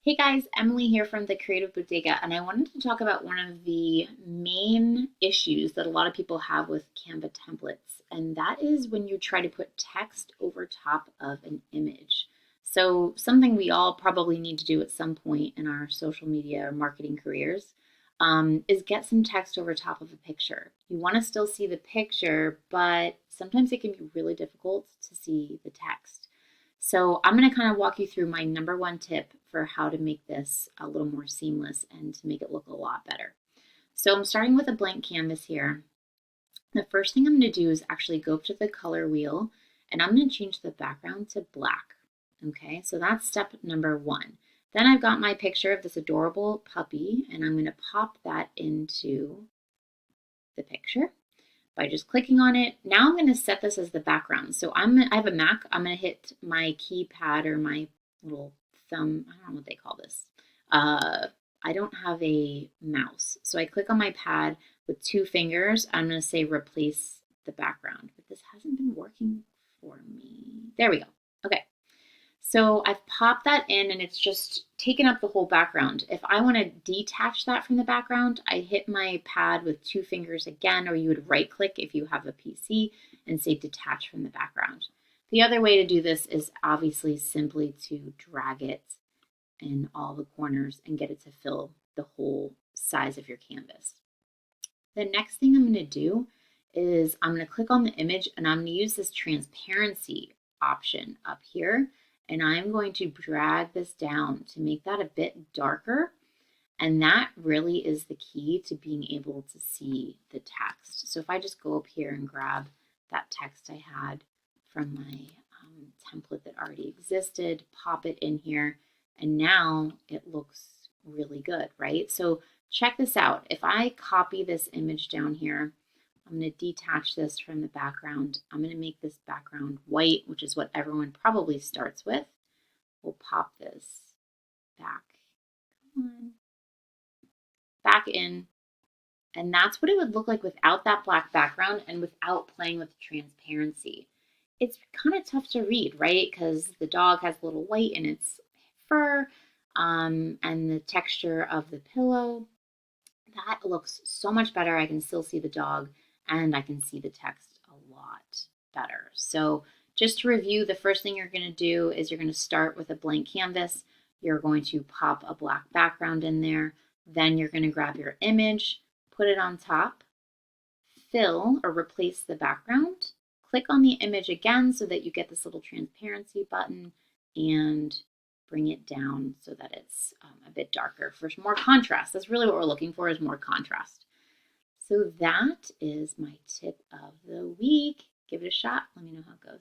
Hey guys, Emily here from the Creative Bodega, and I wanted to talk about one of the main issues that a lot of people have with Canva templates, and that is when you try to put text over top of an image. So, something we all probably need to do at some point in our social media or marketing careers is get some text over top of a picture. You want to still see the picture, but sometimes it can be really difficult to see the text. So I'm going to kind of walk you through my number one tip for how to make this a little more seamless and to make it look a lot better. So I'm starting with a blank canvas here. The first thing I'm going to do is actually go up to the color wheel and I'm going to change the background to black. Okay, so that's step number one. Then I've got my picture of this adorable puppy and I'm going to pop that into the picture by just clicking on it. Now I'm going to set this as the background. So I have a Mac. I'm going to hit my keypad or my little thumb. I don't know what they call this. I don't have a mouse. So I click on my pad with two fingers. I'm going to say replace the background, but this hasn't been working for me. There we go. Okay. So I've popped that in and it's just taken up the whole background. If I want to detach that from the background, I hit my pad with two fingers again, or you would right click if you have a PC and say detach from the background. The other way to do this is obviously simply to drag it in all the corners and get it to fill the whole size of your canvas. The next thing I'm going to do is I'm going to click on the image and I'm going to use this transparency option up here. And I'm going to drag this down to make that a bit darker. And that really is the key to being able to see the text. So if I just go up here and grab that text I had from my template that already existed, pop it in here, and now it looks really good, right? So check this out. If I copy this image down here, I'm going to detach this from the background. I'm going to make this background white, which is what everyone probably starts with. We'll pop this back, come on, back in. And that's what it would look like without that black background and without playing with transparency. It's kind of tough to read, right? Because the dog has a little white in its fur and the texture of the pillow. That looks so much better. I can still see the dog and I can see the text a lot better. So just to review, the first thing you're going to do is you're going to start with a blank canvas. You're going to pop a black background in there. Then you're going to grab your image, put it on top, fill or replace the background. Click on the image again so that you get this little transparency button and bring it down so that it's a bit darker for more contrast. That's really what we're looking for, is more contrast. So that is my tip of the week. Give it a shot. Let me know how it goes.